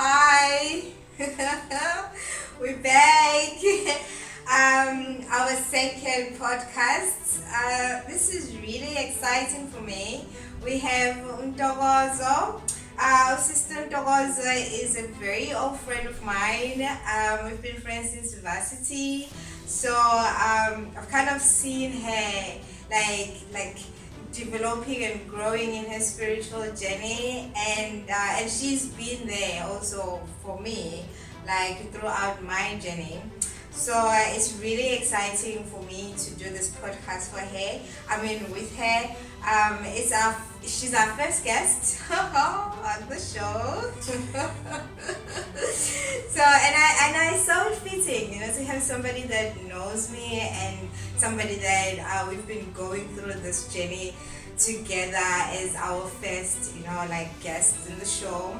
Hi, we're back. Our second podcast. This is really exciting for me. We have Ntokozo. Our sister Ntokozo is a very old friend of mine. We've been friends since varsity, so I've kind of seen her like developing and growing in her spiritual journey, and she's been there also for me, like throughout my journey. So it's really exciting for me to do this podcast for her. I mean, with her, she's our first guest on the show. So and I saw it fitting, to have somebody that knows me and somebody that we've been going through this journey together as our first, guest in the show.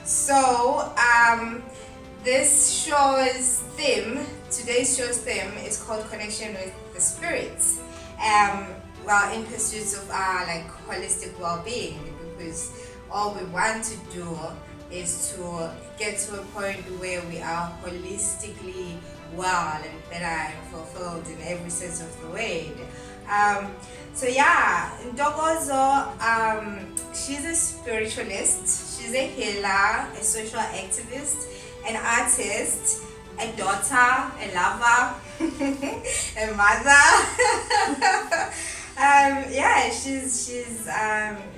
So today's show's theme is called Connection with the Spirits. Well, in pursuit of our holistic well-being, because all we want to do is to get to a point where we are holistically well and better and fulfilled in every sense of the word. Ntokozo, she's a spiritualist, she's a healer, a social activist, an artist, a daughter, a lover, a mother.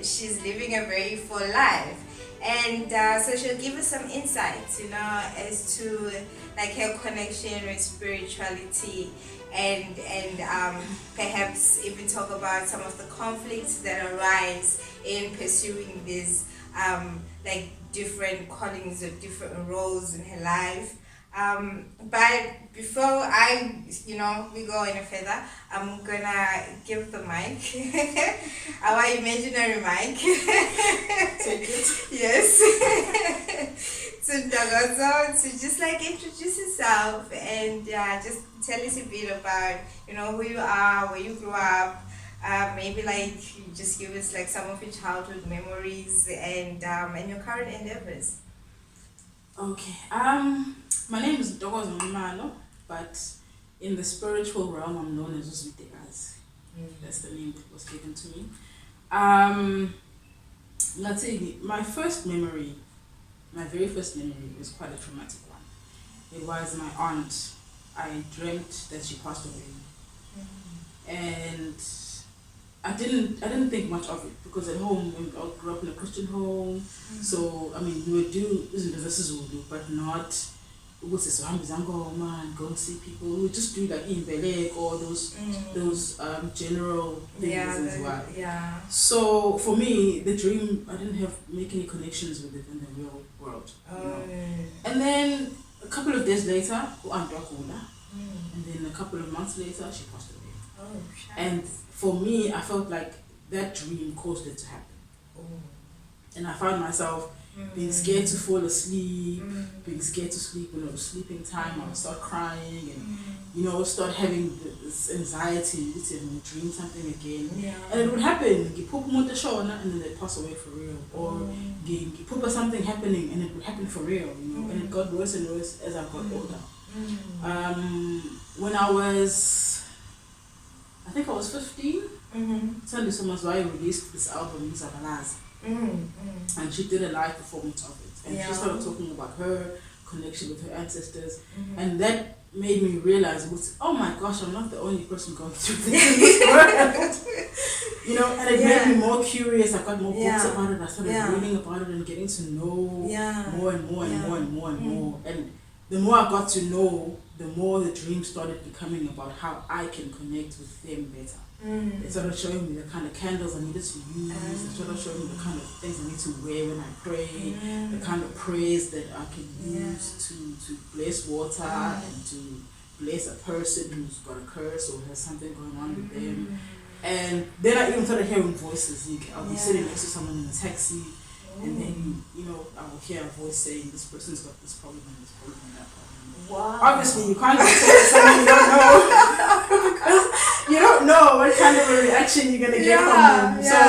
She's living a very full life, and so she'll give us some insights, as to her connection with spirituality, and perhaps even talk about some of the conflicts that arise in pursuing these different callings or different roles in her life. But before we go any further, I'm gonna give the mic, our imaginary mic. Take it. Yes. To Ntokozo, to just introduce yourself and just tell us a bit about who you are, where you grew up. Maybe just give us some of your childhood memories and your current endeavors. Okay. My name is Ntokozo, but in the spiritual realm, I'm known as Uzvitekas. That's the name that was given to me. Let's say my very first memory was quite a traumatic one. It was my aunt. I dreamt that she passed away, and I didn't think much of it, because at home I grew up in a Christian home, so we would do Zulu, but not Sangoma and go and see people. We would just do in or those general things as well. Yeah. So for me, the dream, I didn't make any connections with it in the real world. And then a couple of days later, and then a couple of months later, she passed away. Oh, and for me, I felt like that dream caused it to happen. And I found myself being scared to fall asleep, being scared to sleep when it was sleeping time. I would start crying and, start having this anxiety to dream something again. Yeah. And it would happen. You poop and then they'd pass away for real. Or you poop something happening and it would happen for real, and it got worse and worse as I got older. When I think I was 15, Sunday Somazwai released this album, Zabalaz. And she did a live performance of it. And she started talking about her connection with her ancestors. And that made me realize, oh my gosh, I'm not the only person going through this in this world. And it made me more curious. I got more books about it. I started reading about it and getting to know more and more and more and more and more. And the more I got to know, the more the dream started becoming about how I can connect with them better. They started showing me the kind of candles I needed to use. They started showing me the kind of things I need to wear when I pray, the kind of prayers that I can use to bless water and to bless a person who's got a curse or has something going on with them. And then I even started hearing voices. I'll be sitting next to someone in a taxi, and then I will hear a voice saying, this person's got this problem and this problem and that problem. Wow. Obviously, you can't say to someone you don't know because you don't know what kind of a reaction you're going to get from them. So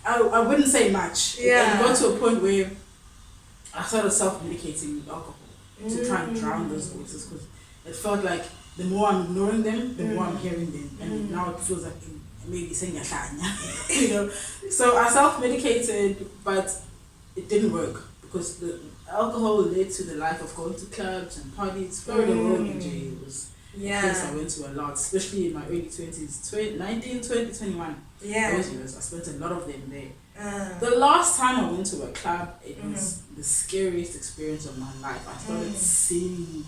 I wouldn't say much. It got to a point where I started self-medicating with alcohol to try and drown those voices, because it felt like the more I'm ignoring them, the more I'm hearing them, and now it feels like maybe saying you know. So I self-medicated, but it didn't work, because the alcohol led to the life of going to clubs and parties. Florida Road DJ was a place I went to a lot, especially in my early 20s, 19, 20, 21. Those years, I spent a lot of them there. The last time I went to a club, it was the scariest experience of my life. I started seeing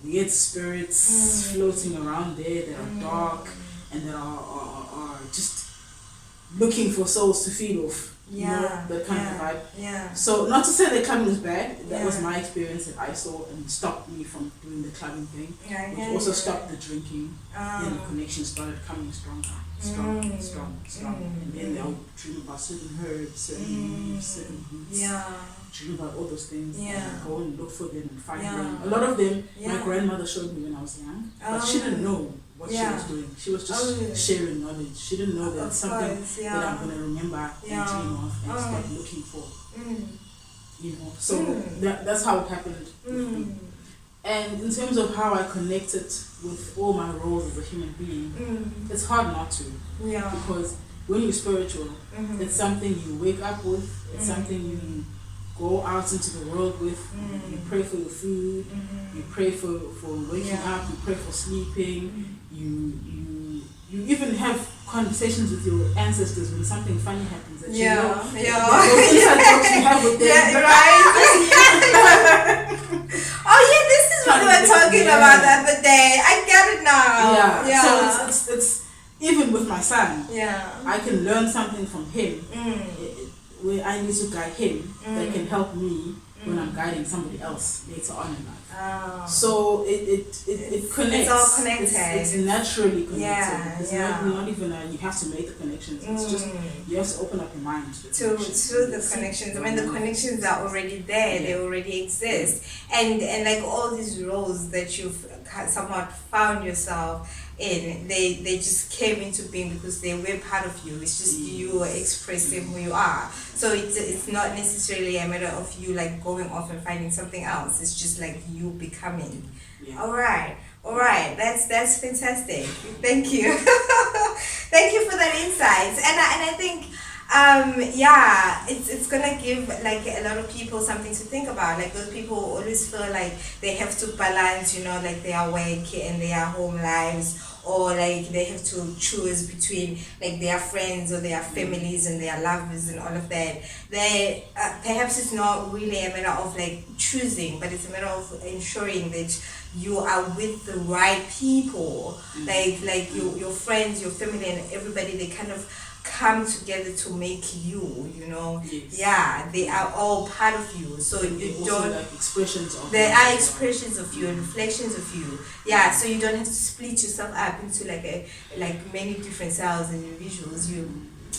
weird spirits floating around there that are dark and that are just looking for souls to feed off. You know, that kind of vibe. So not to say the clubbing was bad, that was my experience that I saw and stopped me from doing the clubbing thing. Which also stopped the drinking. Then the connection started coming stronger. And then they'll dream about certain herbs, certain leaves, certain roots. Dream about all those things. And go and look for them and find them. A lot of them my grandmother showed me when I was young, but she didn't know what she was doing. She was just sharing knowledge. She didn't know that it's something that I'm going to remember and dream of and start looking for. You know, so that's how it happened with me. And in terms of how I connected with all my roles as a human being, it's hard not to. Because when you're spiritual, it's something you wake up with, it's something you go out into the world with. You pray for your food, you pray for waking up, you pray for sleeping, you even have conversations with your ancestors when something funny happens that you know. Those inside jokes you have with them. This is what we were talking about the other day. I get it now. So it's even with my son. I can learn something from him where I need to guide him that can help me when I'm guiding somebody else later on in life. So it connects. It's all connected. It's naturally connected. It's not even you have to make the connections. It's just you have to open up your mind to the connections. I mean, the connections are already there. They already exist. And like all these roles that you've somewhat found yourself in, they just came into being because they were part of you. It's just you expressing who you are. So it's not necessarily a matter of you like going off and finding something else. It's just like you becoming. All right. That's fantastic. Thank you. Thank you for that insight. And I think it's gonna give like a lot of people something to think about. Like those people who always feel like they have to balance, like their work and their home lives, or like they have to choose between like their friends or their families and their lovers and all of that. They perhaps it's not really a matter of like choosing, but it's a matter of ensuring that you are with the right people, like your friends, your family, and everybody. They kind of come together to make you, they are all part of you. So you don't like expressions of there are expressions of you and reflections of you. So you don't have to split yourself up into like many different cells and individuals. You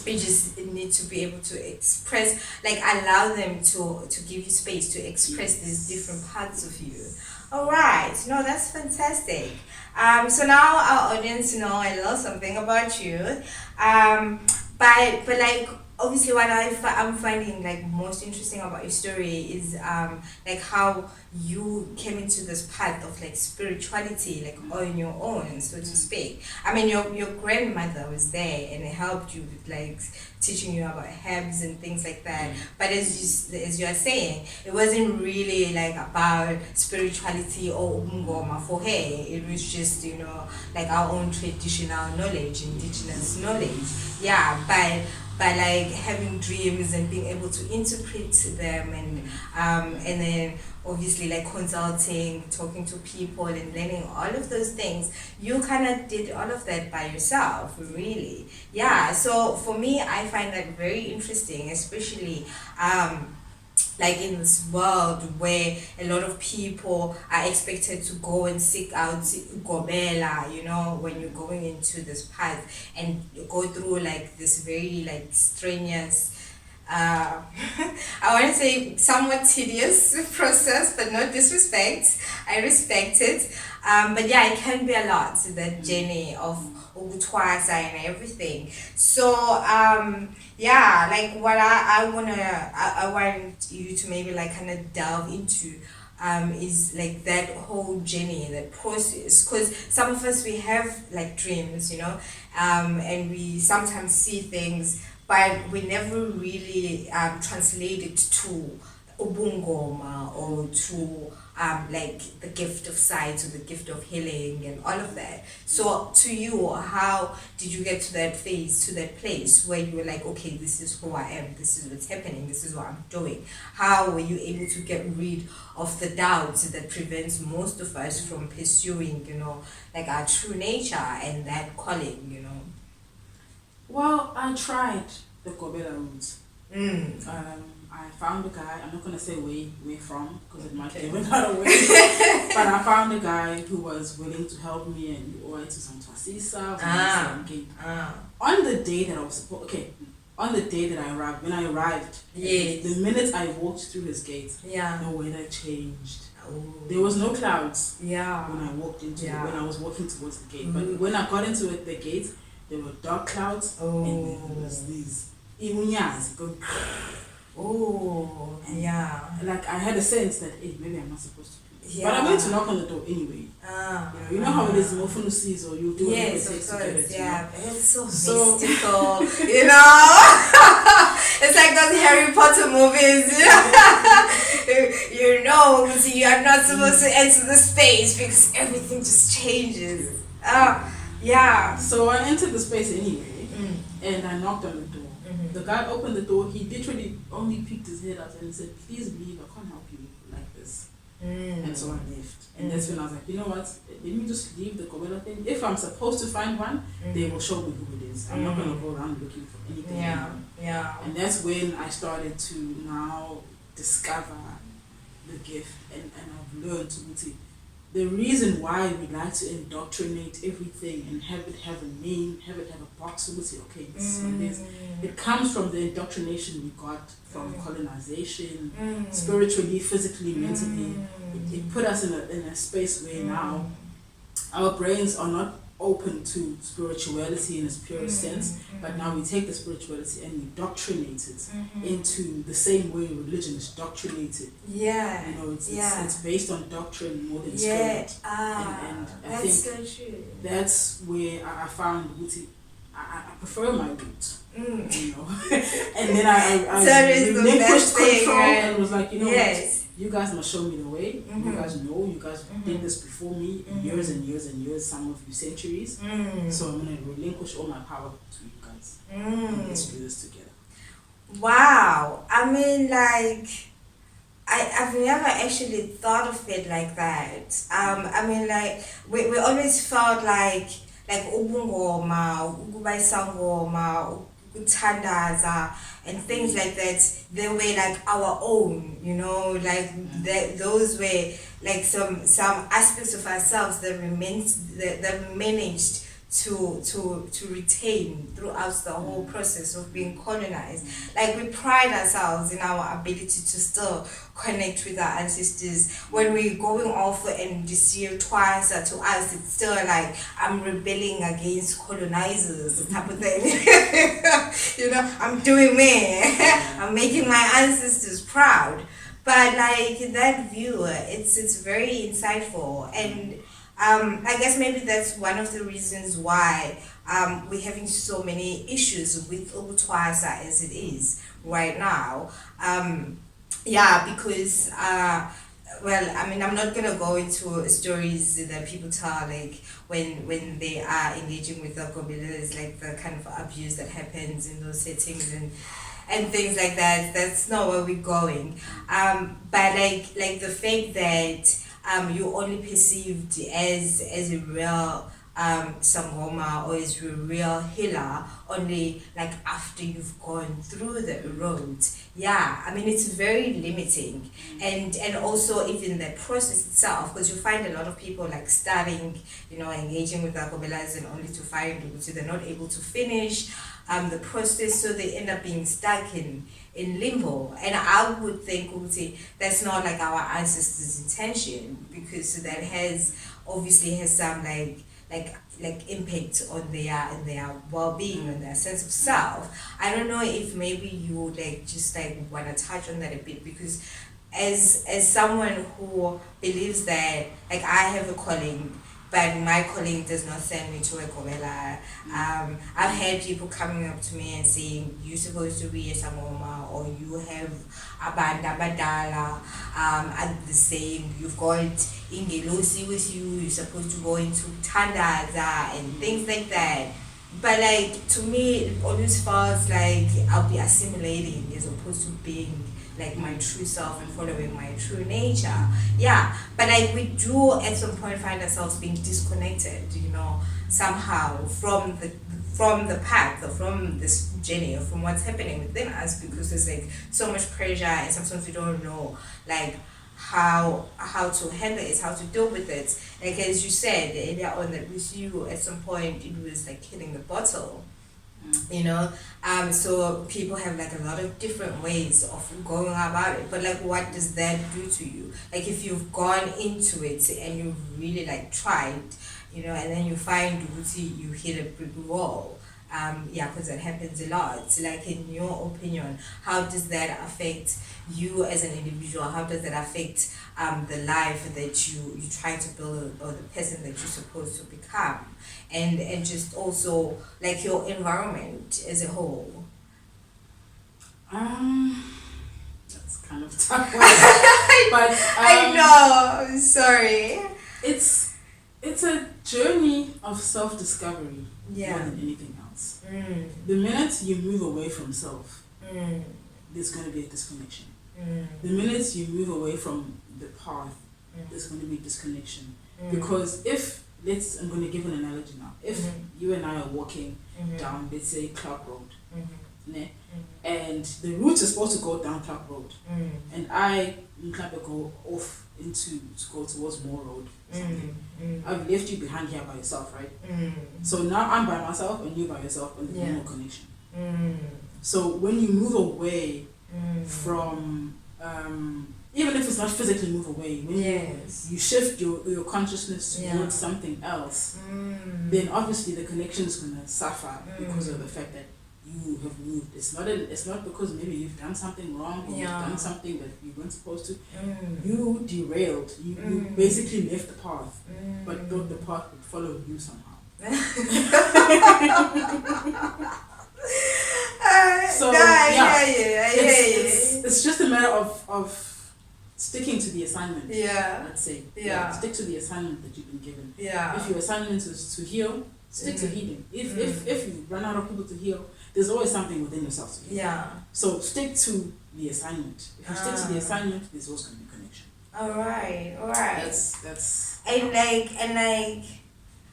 just need to be able to express, like allow them to give you space to express these different parts of you. All right, no, that's fantastic. So now our audience know a little something about you. But like obviously what I'm finding like most interesting about your story is like how you came into this path of like spirituality like on your own, so to speak. I mean your grandmother was there and helped you with like teaching you about herbs and things like that, but as you are saying, it wasn't really like about spirituality or ngoma for her. It was just like our own traditional knowledge, indigenous knowledge. By like having dreams and being able to interpret them, and then obviously like consulting, talking to people and learning all of those things, you kind of did all of that by yourself, really. So for me, I find that very interesting, especially like in this world where a lot of people are expected to go and seek out gobela, when you're going into this path and go through like this very like strenuous I want to say somewhat tedious process, but no disrespect. I respect it. But yeah, it can be a lot, that journey of Thwasa and everything. So yeah, like what I want you to maybe like kind of delve into is like that whole journey, that process, because some of us, we have like dreams, and we sometimes see things, but we never really translate it to ubungoma or to like the gift of sight or the gift of healing and all of that. So to you, how did you get to that phase, to that place where you were like, okay, this is who I am, this is what's happening, this is what I'm doing? How were you able to get rid of the doubts that prevents most of us from pursuing, like our true nature and that calling? Well, I tried the Kobela route. I found a guy, I'm not going to say where from, because it might give another way, but I found a guy who was willing to help me and all to some Thwasa. On the day that I was supposed, on the day that I arrived, when I arrived, yes, the minute I walked through his gate, yeah, the weather changed. Oh. There was no clouds, yeah, when I walked into yeah, when I was walking towards the gate. But when I got into the gate, there were dark clouds, and there was these imunyas going. Oh, yeah. Like I had a sense that, hey, maybe I'm not supposed to. Yeah. But I went to knock on the door anyway. You know how it is, more sees or you do whatever it takes to get it. Yeah, but it's so mystical, It's like those Harry Potter movies, you are not supposed to enter the space because everything just changes. Yeah. So I entered the space anyway, and I knocked on the door. The guy opened the door. He literally only peeked his head out and he said, "Please leave. I can't help you like this." And so I left. And that's when I was like, you know what? Let me just leave the Kobela thing. If I'm supposed to find one, they will show me who it is. I'm not going to go around looking for anything. Yeah. And that's when I started to now discover the gift. And I've learned to the reason why we like to indoctrinate everything and have it have a name, have it have a box, we say, okay, this is what it is. It comes from the indoctrination we got from colonization, spiritually, physically, mentally. It put us in a space where now our brains are not open to spirituality in its purest sense, but now we take the spirituality and we doctrinate it into the same way religion is doctrinated. Yeah. It's based on doctrine more than spirit. And I think so true. That's where I found I prefer my roots. And then I relinquished control and was like, what? You guys must show me the way. You guys know. You guys did this before me, years and years and years. Some of you centuries. So I'm gonna relinquish all my power to you guys. And let's do this together. Wow. I mean, like, I've never actually thought of it like that. I mean, like, we always felt like ubungoma, ukuba Sangoma, ukuthandaza, and things like that, they were like our own, like those were like some aspects of ourselves that that we managed to retain throughout the whole process of being colonized. Like, we pride ourselves in our ability to still connect with our ancestors. When we're going off and this year Thwasa, to us it's still like, I'm rebelling against colonizers, the type of thing. I'm doing me. I'm making my ancestors proud. But like, that view, it's very insightful, and I guess maybe that's one of the reasons why we're having so many issues with Thwasa as it is right now. Because I'm not gonna go into stories that people tell, like when they are engaging with the Kobelas, like the kind of abuse that happens in those settings and things like that. That's not where we're going. But like the fact that you only perceived as a real Sangoma or as a real healer only like after you've gone through the road. It's very limiting, and also even the process itself, because you find a lot of people like starting engaging with the Kobelas and only to find they're not able to finish the process, so they end up being stuck in in limbo. And I would think, Uti, that's not like our ancestors' intention, because that obviously has some like impact on their well-being and their sense of self. I don't know if maybe you just want to touch on that a bit, because as someone who believes that I have a calling, but my calling does not send me to a Kovela. I've had people coming up to me and saying, you're supposed to be a Sangoma, or you have a banda badala, at the same, you've got Ingelosi with you, you're supposed to go into Tandaza and things like that. But to me, it always feels like I'll be assimilating as opposed to being my true self and following my true nature. Yeah, but we do at some point find ourselves being disconnected, somehow from the path, or from this journey, or from what's happening within us, because there's so much pressure, and sometimes we don't know how to handle it, how to deal with it. As you said earlier on, that with you at some point it was hitting the bottle. So people have a lot of different ways of going about it, but what does that do to you? If you've gone into it and you've really tried, and then you find you hit a brick wall, because that happens a lot. In your opinion, how does that affect you as an individual? How does that affect the life that you try to build, or the person that you're supposed to become, and just also your environment as a whole? That's kind of tough one. But I know, I'm sorry. It's a journey of self-discovery more than anything else. The minute you move away from self, there's going to be a disconnection. The minute you move away from the path, there's going to be disconnection. Because I'm going to give an analogy now. If you and I are walking down, let's say, Clark Road, and the route is supposed to go down Clark Road, and I go off to go towards Moore Road, I've left you behind here by yourself, right? So now I'm by myself and you by yourself, and there's no connection. So when you move away from, even if it's not physically move away, when you shift your consciousness towards something else, then obviously the connection is going to suffer because of the fact that you have moved. It's not because maybe you've done something wrong, or you've done something that you weren't supposed to. You derailed. You basically left the path, but thought the path would follow you somehow. So it's just a matter of sticking to the assignment. Let's say. Stick to the assignment that you've been given. If your assignment is to heal, stick to healing. If you run out of people to heal, there's always something within yourself to heal. So stick to the assignment. If you stick to the assignment, there's always going to be connection. All right. That's and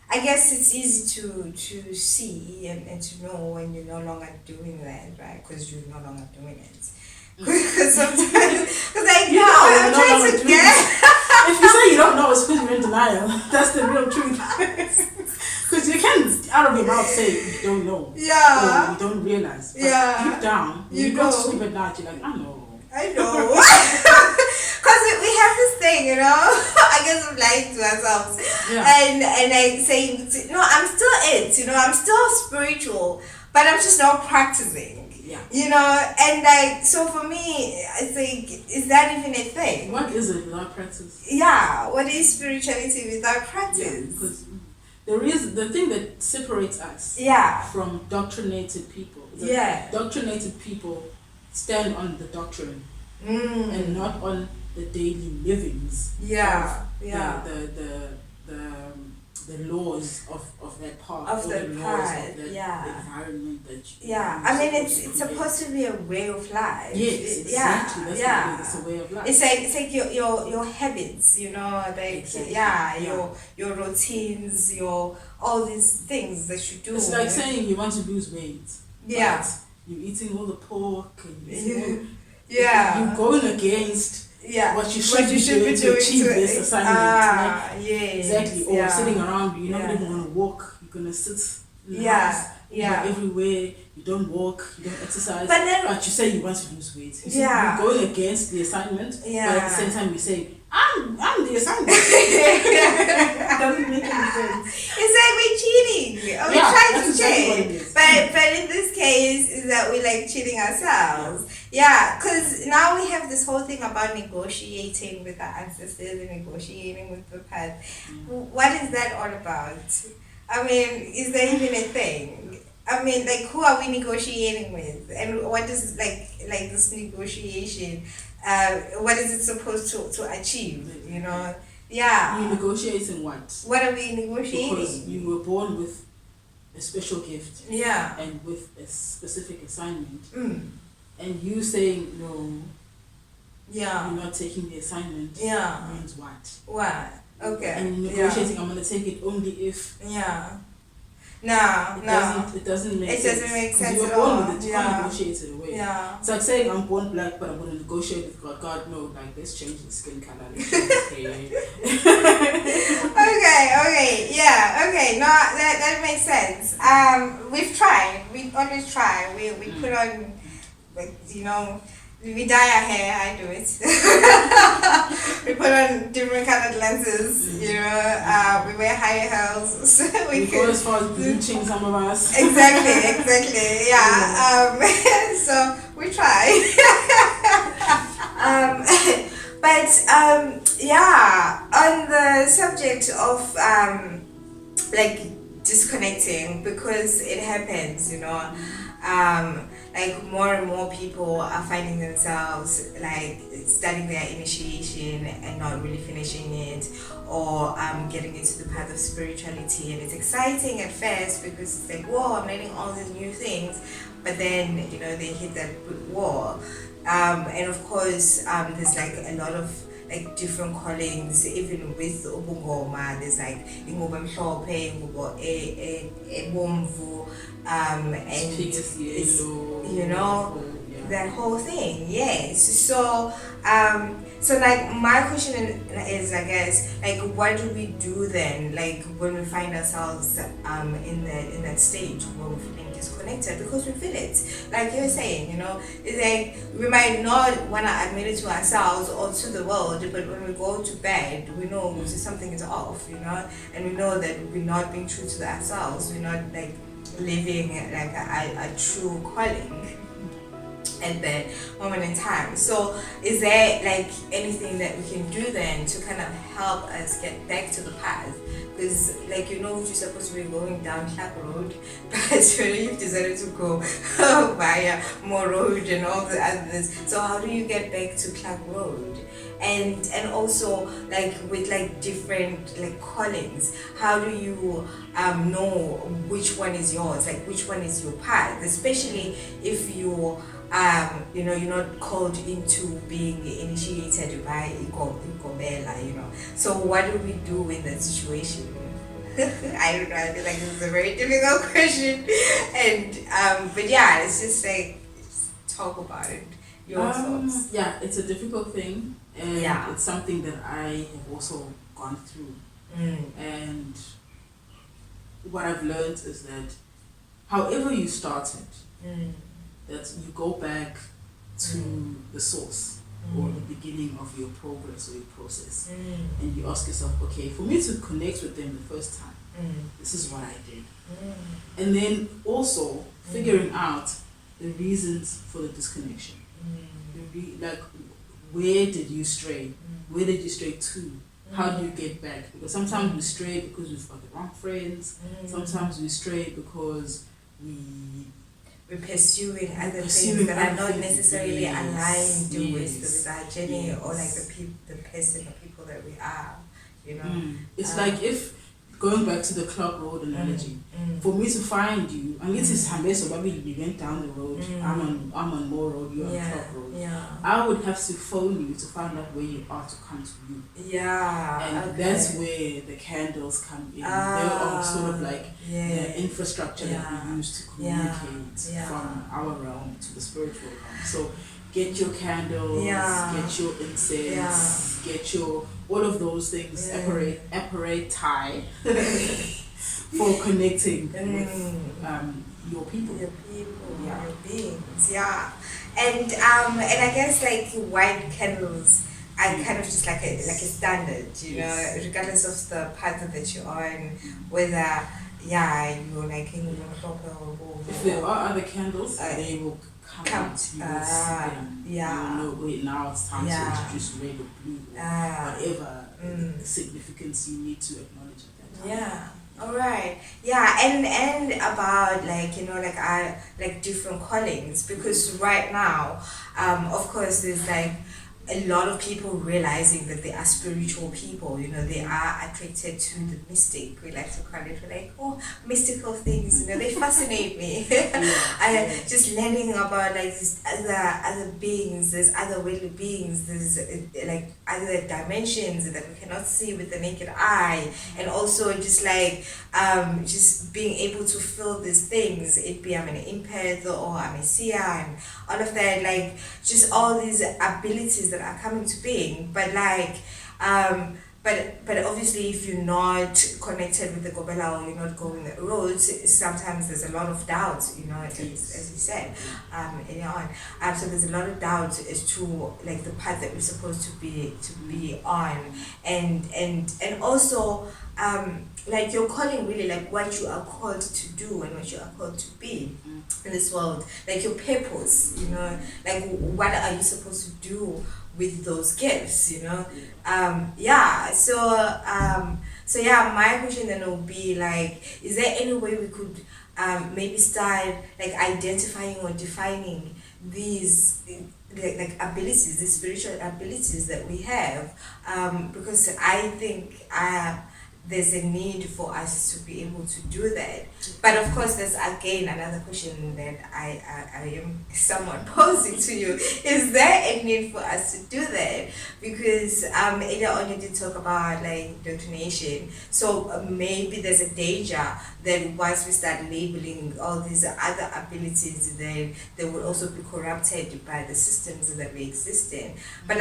I guess it's easy to see and to know when you're no longer doing that, right? Because you're no longer doing it. Because sometimes, I'm trying to get. If you say you don't know, it's because you're in denial. That's the real truth. Because you can, out of your mouth, say you don't know. Or you don't realize. But deep down, when you go to sleep at night, you're like, I know. Because we have this thing, I guess of lying to ourselves. And saying, no, I'm still it, I'm still spiritual, but I'm just not practicing. And so for me, I think, is that even a thing? What is it without practice? What is spirituality without practice? Because there is the thing that separates us from doctrinated people. Doctrinated people stand on the doctrine and not on the daily livings. The laws of that path, of the environment that you I mean, it's supposed to be a way of life. Yes, exactly. That's a way of life. It's like your habits, your routines, all these things that you do. It's like saying you want to lose weight. But you're eating all the pork and you're going against what you should be doing to achieve this assignment. Exactly. Or sitting around, you're not even going to walk, you're going to sit in the house. Yeah. You're everywhere, you don't walk, you don't exercise, But then- you say you want to lose weight. You see, Yeah. you're going against the assignment, but at the same time you say, I'm the assignment. It doesn't make any sense. It's like we're cheating. Or we're Yeah, trying that's to exactly what cheat. it is. But in this case, is that we like cheating ourselves. Yeah, because now we have this whole thing about negotiating with our ancestors and negotiating with the past. What is that all about? I mean, is there even a thing? I mean, like, who are we negotiating with? And what is, like this negotiation, what is it supposed to achieve, you know? Yeah. You're negotiating what? What are we negotiating? Because you were born with a special gift. Yeah. And with a specific assignment. Mm. And you saying, no, Yeah. you're not taking the assignment. Yeah. Means what? What? Okay. And negotiating, I'm going to take it only if. Yeah. No. It doesn't make sense. It doesn't make sense You were at born all. with it, you can't negotiate it away. Yeah. It's like saying I'm born black, but I'm going to negotiate with God. God, no, like, let's change the skin color. Let's change the hair. Okay. Yeah. Okay. No, that makes sense. We've tried. We always try. We put on, like, you know, we dye our hair. I do it. We put on different colored lenses. You know, we wear high heels. So we go as far as bleaching some of us. Exactly. Yeah. So we try. Yeah. On the subject of like disconnecting, because it happens, you know. Like more and more people are finding themselves like starting their initiation and not really finishing it, or getting into the path of spirituality, and it's exciting at first because it's like, whoa, I'm learning all these new things, but then, you know, they hit that brick wall, and of course there's like a lot of like different callings, even with ubungoma. There's like ingubo emhlophe, ingubo ebomvu, and It's yellow, you know, that whole thing. Yes. So so like my question is, I guess, like, what do we do then, like when we find ourselves in that stage where we're feeling disconnected, because we feel it, like you're saying, you know, it's like we might not want to admit it to ourselves or to the world, but when we go to bed, we know something is off, you know, and we know that we're not being true to ourselves, we're not like living like a true calling at that moment in time. So is there like anything that we can do then to kind of help us get back to the path? Because, like, you know, you're supposed to be going down Clark Road, but you've decided to go via Moore Road and all the others. So how do you get back to Clark Road? And also, like, with like different like callings, how do you know which one is yours, like which one is your path, especially if you you know, you're not called into being initiated by Igobela, you know. So what do we do in that situation? I don't know, I feel like this is a very difficult question. And but yeah, it's just like, talk about it. Your thoughts. Yeah, it's a difficult thing, and it's something that I have also gone through. And what I've learned is that however you started, that you go back to the source or the beginning of your progress or your process, and you ask yourself, okay, for me to connect with them the first time, this is what I did. And then also figuring out the reasons for the disconnection. Like, where did you stray? Where did you stray to? How do you get back? Because sometimes we stray because we've got the wrong friends. Sometimes we stray because we're pursuing other things that are not necessarily aligned with our journey, or like the person or people that we are, you know. It's like, if going back to the Club Road analogy, for me to find you, unless it's Hambeso, maybe we went down the road, I'm on Moore Road, you're on Club Road. I would have to phone you to find out where you are to come to you. And that's where the candles come in. They are sort of like the infrastructure that we use to communicate from our realm to the spiritual realm. So get your candles, get your incense, get your all of those things, apparate tie. for connecting with your people. Your people, Yeah. your beings, yeah. And I guess like white candles are kind of just like a standard, you Yes. know, regardless of the path that you're on, whether you're like in If there are other candles, they will come come- out. You will see them. yeah. You will know, wait, now it's time Yeah. to introduce red or blue or whatever significance you need to acknowledge at that time. Yeah. All right. Yeah, and about like I like different callings, because right now, of course, there's like a lot of people realizing that they are spiritual people. You know, they are attracted to the mystic. We like to call it. We're like, oh, mystical things. You know, they fascinate me. Just learning about like these other beings. There's other worldly beings. There's like other dimensions that we cannot see with the naked eye, and also just like just being able to feel these things. It be I'm an empath or I'm a seer and all of that. Like just all these abilities that are coming to being, but like but obviously if you're not connected with the Gobela or you're not going the roads, sometimes there's a lot of doubt, you know, as you said earlier on. So there's a lot of doubt as to like the path that we're supposed to be on, and also like you're calling really like what you are called to do and what you are called to be in this world, like your purpose, you know, like what are you supposed to do with those gifts, you know. So my question then will be like, is there any way we could maybe start like identifying or defining these like abilities, these spiritual abilities that we have, because I think there's a need for us to be able to do that. But of course, there's again another question that I am somewhat posing to you. Is there a need for us to do that? Because earlier on you did talk about like indoctrination. So maybe there's a danger that once we start labeling all these other abilities, then they will also be corrupted by the systems that we exist in. But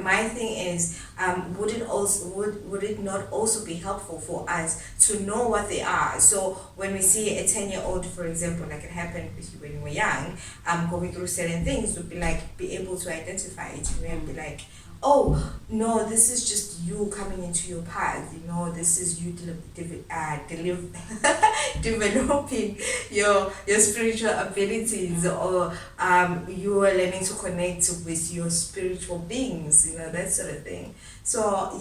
my thing is, would it not also be helpful for us to know what they are? So when we see a 10-year-old, for example, like it happened with you when you were young, going through certain things, would be able to identify it and be like, oh no, this is just you coming into your path, you know, this is you developing your spiritual abilities, or you are learning to connect with your spiritual beings, you know, that sort of thing. So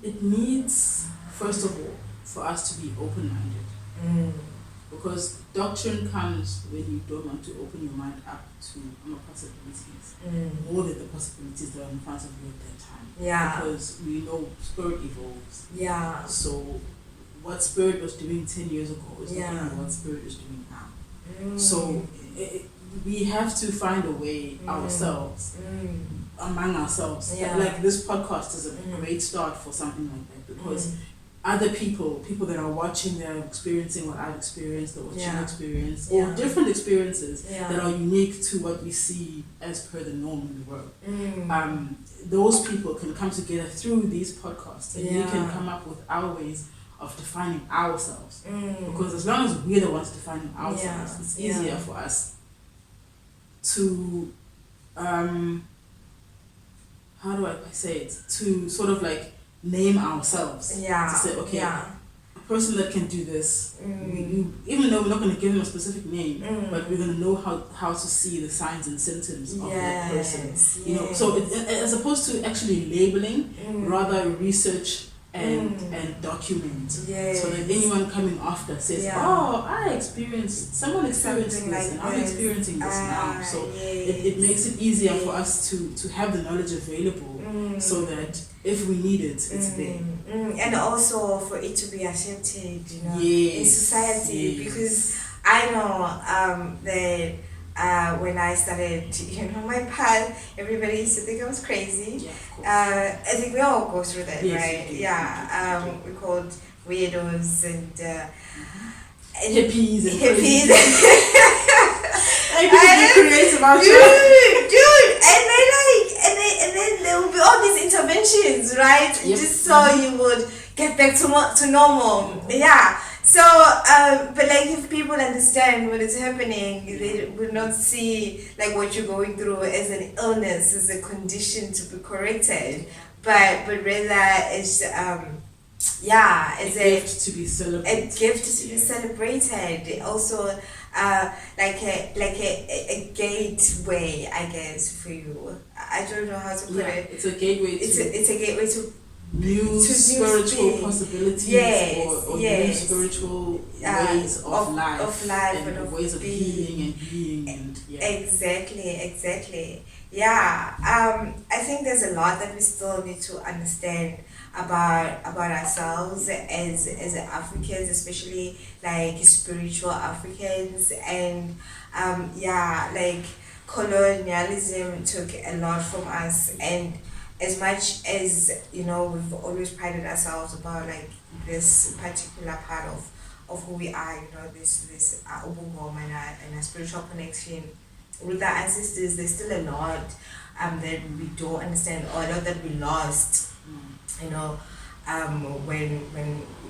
it needs, first of all, for us to be open-minded. Because doctrine comes when you don't want to open your mind up to more possibilities, more than the possibilities that are in front of you at that time. Yeah. Because we know spirit evolves. Yeah. So what spirit was doing 10 years ago is different than what spirit is doing now. So we have to find a way ourselves, among ourselves. Yeah. Like this podcast is a great start for something like that, because other people that are watching, they're experiencing what I've experienced, or what you experienced, or different experiences that are unique to what we see as per the norm in the world. Those people can come together through these podcasts, and we can come up with our ways of defining ourselves. Because as long as we're the ones defining ourselves, it's easier for us to how do I say it? To sort of like name ourselves. To say, okay, a person that can do this, even though we're not going to give them a specific name, but we're going to know how to see the signs and symptoms of that person. You know, so as opposed to actually labeling, rather research and document, so that anyone coming after says, oh, someone experienced Something this, like and I'm experiencing this now. So it makes it easier for us to have the knowledge available, so that if we need it, it's there. And also for it to be accepted, you know, in society, because I know that when I started, you know, my path, everybody used to think I was crazy. I think we all go through that, right? We're called weirdos and hippies. Dude, and then there will be all these interventions, right? Just so you would get back to normal. Yeah. So, but like if people understand what is happening, they will not see like what you're going through as an illness, as a condition to be corrected, but rather it's it's a gift to be celebrated. A gift to be celebrated. Also, like a gateway, I guess, for you. I don't know how to put it. It's a gateway. It's a gateway to new spiritual possibilities, or new spiritual ways of life, and of ways of healing and being, and exactly. Yeah, I think there's a lot that we still need to understand about ourselves as Africans, especially like spiritual Africans, and like colonialism took a lot from us. And as much as we've always prided ourselves about like this particular part of who we are, this ubungoma and a spiritual connection with our ancestors. There's still a lot that we don't understand, or a lot that we lost,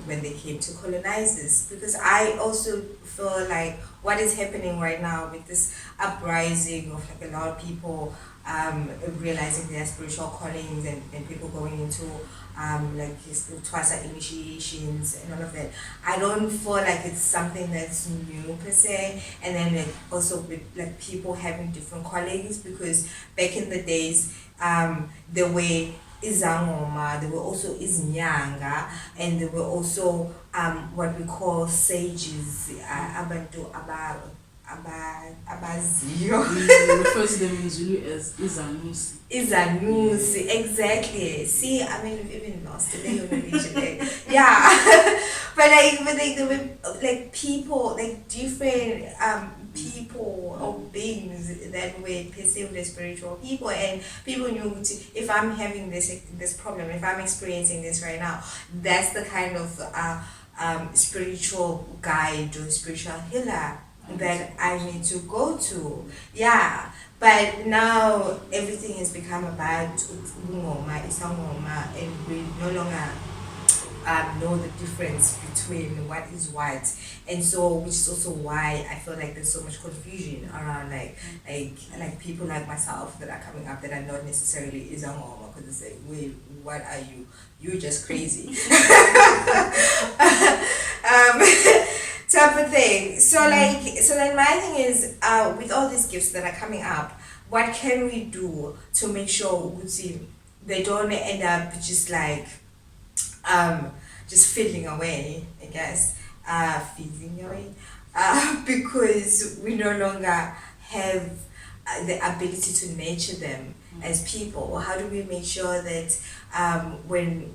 when they came to colonize us. Because I also feel like what is happening right now with this uprising of like a lot of people realizing their spiritual callings, and people going into like his Thwasa initiations and all of that. I don't feel like it's something that's new per se. And then like also with like people having different callings, because back in the days there were Sangoma, there were also Nyanga, and there were also what we call sages, abantu abaziyo. We refer to them in Zulu as Izanusi. Izanusi, exactly. See, I mean, we've even lost it. Yeah. but there were like people, like different people or beings that were perceived as spiritual people, and people knew if I'm having this problem, if I'm experiencing this right now, that's the kind of spiritual guide or spiritual healer that I need to go to. Yeah. But now everything has become about Sangoma, and we no longer know the difference between what is what. And so, which is also why I feel like there's so much confusion around like people like myself that are coming up that are not necessarily Sangoma, because it's like, wait, what are you? You're just crazy. Type of thing. So then my thing is, with all these gifts that are coming up, what can we do to make sure they don't end up just like just fiddling away, I guess, fizzing away, because we no longer have the ability to nurture them as people? How do we make sure that when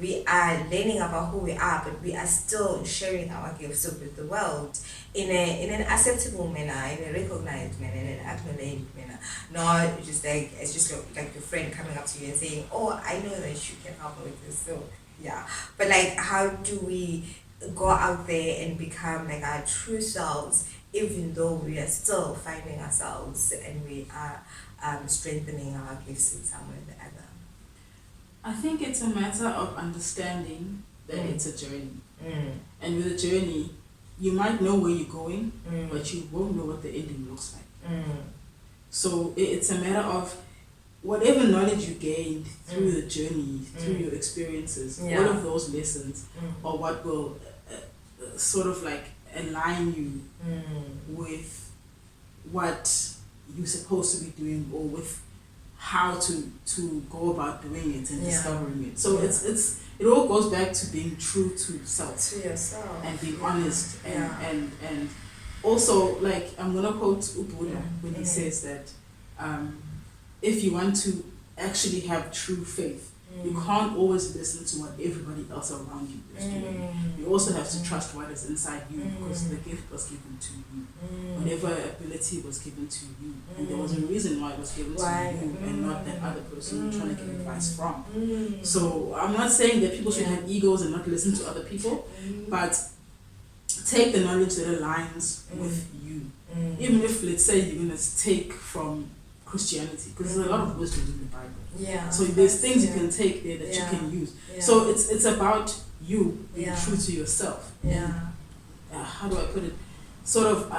we are learning about who we are, but we are still sharing our gifts with the world in an acceptable manner, in a recognized manner, in an acknowledged manner, not just like it's just like your friend coming up to you and saying, "Oh, I know that you can help me with this." So yeah, but like, how do we go out there and become like our true selves, even though we are still finding ourselves and we are strengthening our gifts in some way or the other? I think it's a matter of understanding that it's a journey. And with a journey, you might know where you're going, but you won't know what the ending looks like. So it's a matter of whatever knowledge you gained through the journey, through your experiences, all of those lessons are what will sort of like align you with what you're supposed to be doing, or with how to go about doing it and discovering it. So it all goes back to being true to self, to yourself, and being honest, and also, like, I'm gonna quote Buddha when he says that if you want to actually have true faith, you can't always listen to what everybody else around you is doing. You also have to trust what is inside you, because the gift was given to you. Whatever ability was given to you, and there was a reason why it was given to you, and not that other person you're trying to get advice from. So I'm not saying that people should have egos and not listen to other people, but take the knowledge that aligns with you. Even if, let's say, you're going to take from Christianity, because there's a lot of wisdom in the Bible. So there's things you can take there that you can use. So it's about you, being true to yourself. How do I put it? Sort of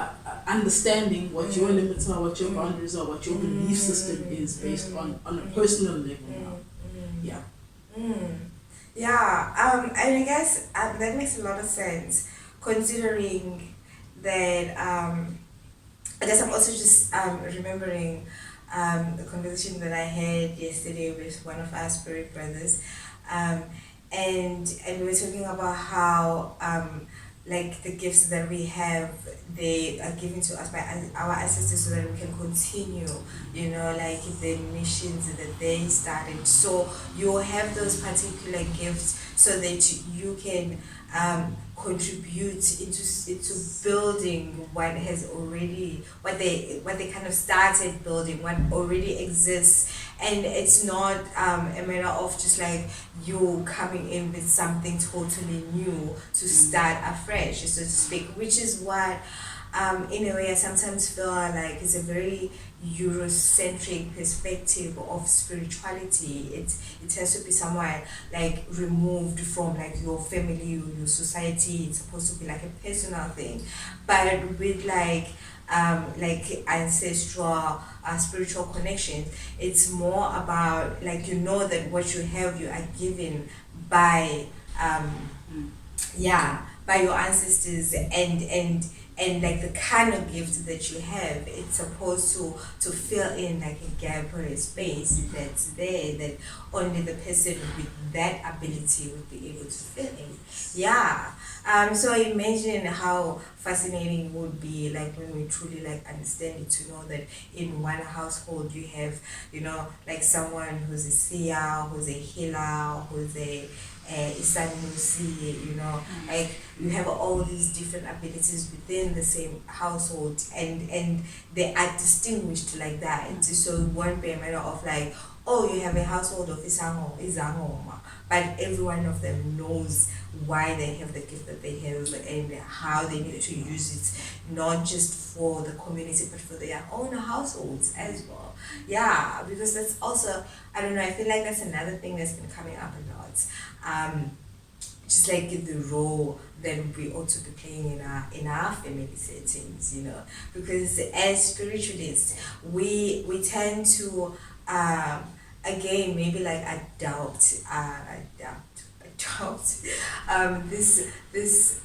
understanding what your limits are, what your boundaries are, what your belief system is based on a personal level now. And I guess that makes a lot of sense, considering that I guess I'm also just remembering the conversation that I had yesterday with one of our spirit brothers, and we were talking about how like the gifts that we have, they are given to us by our ancestors so that we can continue, like the missions that they started. So you have those particular gifts so that you can contribute into building what has already, what they kind of started building, what already exists. And it's not a matter of just like you coming in with something totally new to start afresh, so to speak, which is what in a way I sometimes feel like is a very Eurocentric perspective of spirituality. It has to be somewhat like removed from like your family or your society. It's supposed to be like a personal thing, but with like ancestral spiritual connections, it's more about like that what you have, you are given by by your ancestors, and like the kind of gift that you have, it's supposed to fill in like a gap or a space that's there that only the person with that ability would be able to fill in. So imagine how fascinating it would be like when we truly like understand it, to know that in one household you have like someone who's a seer, who's a healer, who's a Isanusi, like you have all these different abilities within the same household, and they are distinguished like that. So it won't be a matter of like, oh, you have a household of Isangoma, but every one of them knows why they have the gift that they have and how they need to use it, not just for the community but for their own households as well. Because that's also, I don't know, I feel like that's another thing that's been coming up a lot. Just like the role that we ought to be playing in our family settings, because as spiritualists, we tend to again maybe like adopt this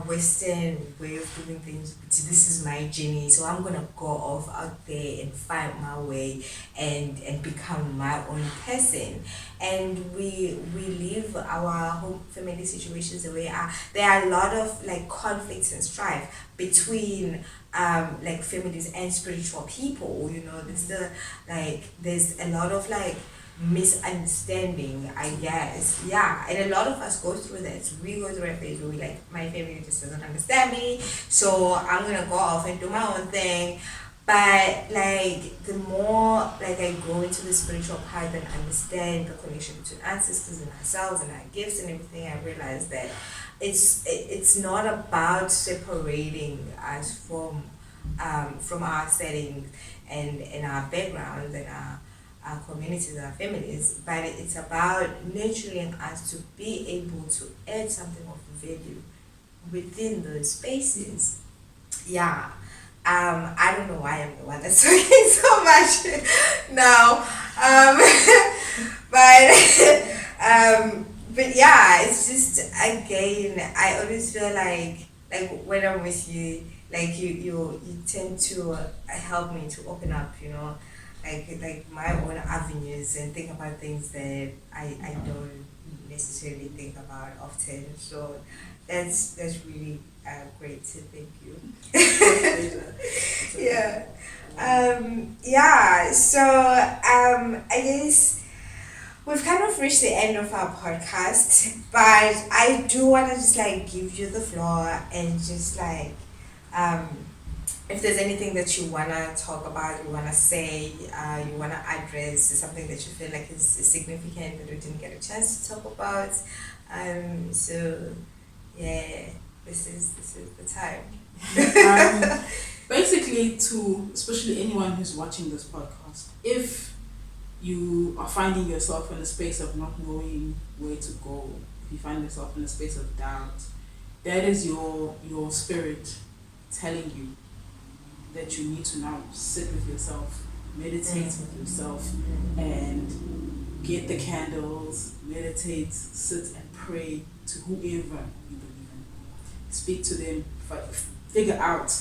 Western way of doing things. This is my journey, so I'm gonna go off out there and find my way and become my own person. And we leave our home family situations the way are. There are a lot of like conflicts and strife between like families and spiritual people. There's a lot of like misunderstanding, I guess. And a lot of us go through that. We go through a phase where we like, my family just doesn't understand me, so I'm gonna go off and do my own thing. But like the more like I go into the spiritual part and understand the connection between ancestors and ourselves and our gifts and everything, I realize that it's not about separating us from our settings and our backgrounds and our communities, our families, but it's about nurturing us to be able to add something of value within those spaces. I don't know why I'm the one that's talking so much now, but it's just, again, I always feel like when I'm with you, like you tend to help me to open up, like my own avenues and think about things that I don't necessarily think about often. So that's really great. So thank you. So I guess we've kind of reached the end of our podcast, but I do want to just like give you the floor and just like if there's anything that you want to talk about, you want to say, you want to address, something that you feel like is significant that we didn't get a chance to talk about. This is the time. Basically, to especially anyone who's watching this podcast, if you are finding yourself in a space of not knowing where to go if you find yourself in a space of doubt, that is your spirit telling you that you need to now sit with yourself, meditate with yourself, and get the candles, meditate, sit and pray to whoever you believe in. Speak to them, figure out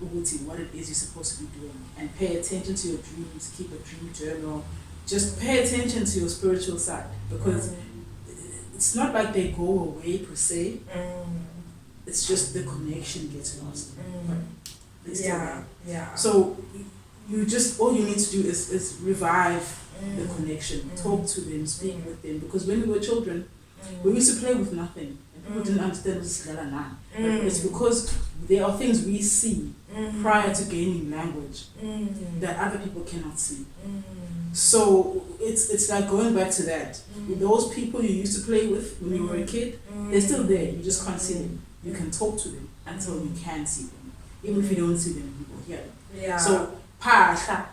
what it is you're supposed to be doing, and pay attention to your dreams, keep a dream journal. Just pay attention to your spiritual side, because it's not like they go away per se. It's just the connection gets lost. But they still there. Yeah. So you just, all you need to do is revive the connection, talk to them, speak with them. Because when we were children, we used to play with nothing, and people didn't understand what's going on. But it's because there are things we see prior to gaining language that other people cannot see. So it's like going back to that. Those people you used to play with when you were a kid, they're still there. You just can't see them. You can talk to them until you can see them. Even if you don't see them, you will hear them. Yeah. So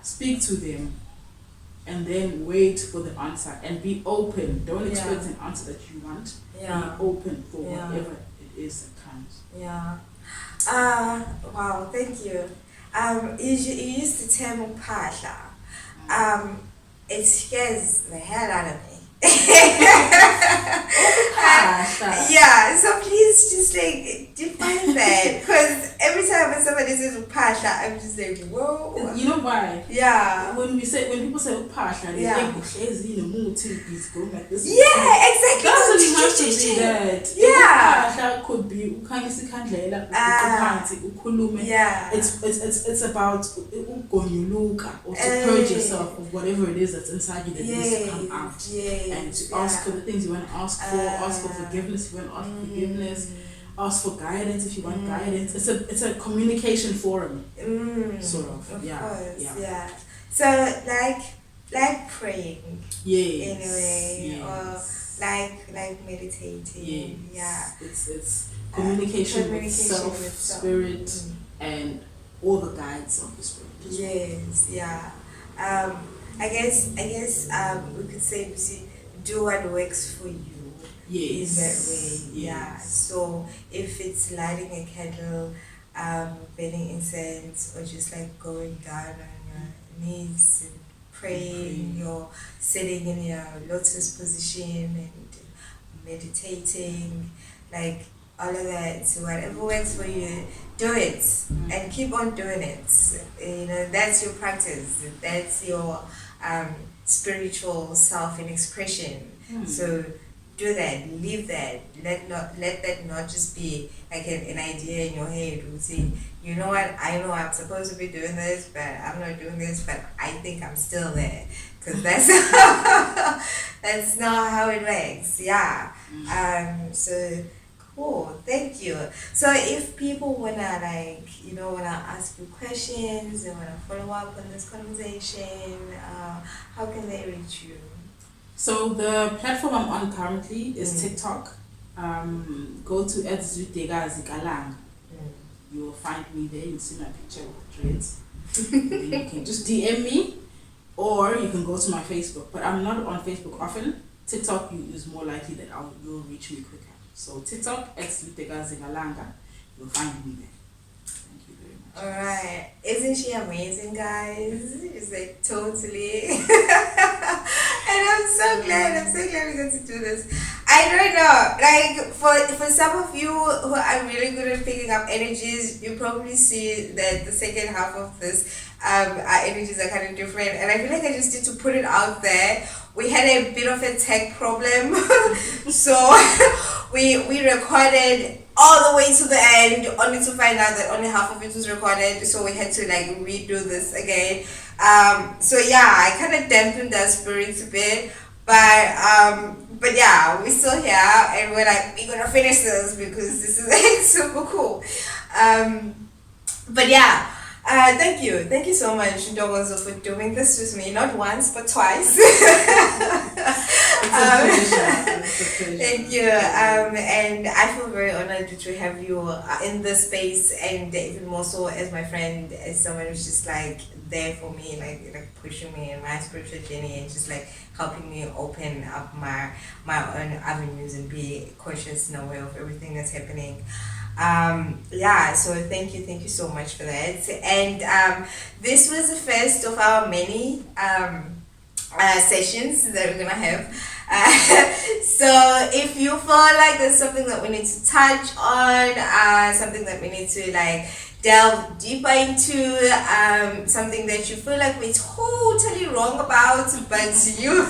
speak to them, and then wait for the answer and be open. Don't expect an answer that you want. Be open for whatever it is that comes. Yeah. Wow, thank you. You used the term phahla. It scares the hell out of me. Yeah, so please just like define that, because every time when somebody says phahla, I'm just like, whoa. You know why? Yeah. When people say phahla, they think it's going like this. Yeah, exactly. Doesn't have to be that. Yeah. Phahla could be ukhanyisa ikhandlela, ukhulume. Yeah. It's about ukonyuluka, or to purge yourself of whatever it is that's inside you that needs to come out. And to ask for the things you want to ask for forgiveness if you want to ask for forgiveness, ask for guidance if you want guidance. It's a communication forum, sort of. Of Yeah. course, Yeah. So like praying, Yes. in a way, Yes. or like meditating. Yes. It's communication with self, spirit, and all the guides of the spirit. Yes. Yeah. I guess we could say do what works for you. Yes. In that way. Yes. Yeah. So if it's lighting a candle, burning incense, or just like going down on your knees and praying, you're sitting in your lotus position and meditating, like all of that. So whatever works for you, do it and keep on doing it. You know, that's your practice. That's your spiritual self in expression. So do that, leave that. Let that not just be like an idea in your head. You say, you know what, I know I'm supposed to be doing this, but I'm not doing this, but I think I'm still there. Because that's that's not how it works. Yeah. So cool, thank you. So if people wanna ask you questions, they wanna follow up on this conversation, how can they reach you? So the platform I'm on currently is TikTok. Go to @Ntokozo. You will find me there. You'll see my picture with dreads. Then you can just DM me, or you can go to my Facebook. But I'm not on Facebook often. TikTok is more likely that you'll reach me quicker. So TikTok @Ntokozo. You'll find me there. Thank you very much. Alright. Isn't she amazing, guys? It's like totally. And I'm so glad we got to do this. I don't know, like for some of you who are really good at picking up energies, you probably see that the second half of this, our energies are kind of different. And I feel like I just need to put it out there. We had a bit of a tech problem, so we recorded all the way to the end, only to find out that only half of it was recorded. So we had to like redo this again. So yeah, I kind of dampened that spirit a bit, but yeah, we're still here, and we're gonna finish this because this is like super cool. But yeah. Thank you so much, Ntokozo, for doing this with me, not once but twice. It's a pleasure. Thank you. And I feel very honored to have you in this space, and even more so as my friend, as someone who's just like there for me, like pushing me in my spiritual journey, and just like helping me open up my own avenues and be conscious and aware of everything that's happening. So thank you so much for that. And this was the first of our many sessions that we're gonna have. So if you feel like there's something that we need to touch on, something that we need to like delve deeper into, something that you feel like we're totally wrong about, but you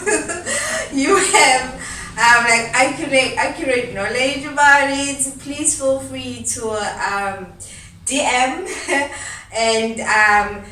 you have like accurate knowledge about it, please feel free to DM. And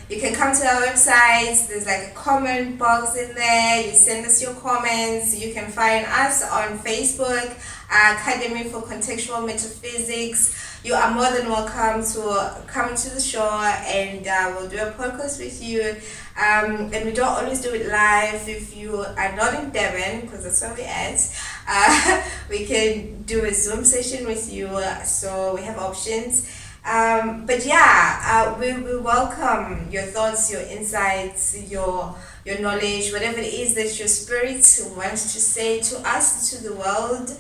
you can come to our website. There's like a comment box in there. You send us your comments. You can find us on Facebook, Academy for Contextual Metaphysics. You are more than welcome to come to the show, and we'll do a podcast with you. And we don't always do it live. If you are not in Devon, because that's where we're at, we can do a Zoom session with you. So we have options. But yeah, we welcome your thoughts, your insights, your knowledge, whatever it is that your spirit wants to say to us, to the world.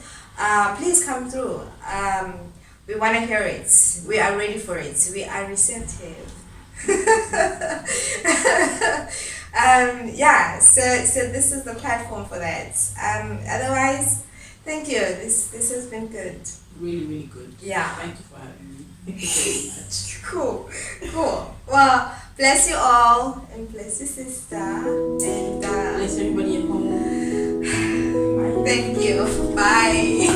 Please come through. We want to hear it. We are ready for it. We are receptive. So this is the platform for that. Otherwise, thank you. This has been good. Really, really good. Yeah. Thank you for having me. Thank you very much. Cool. Well, bless you all, and bless your sister, and bless everybody at home. Bye. Thank you. Bye.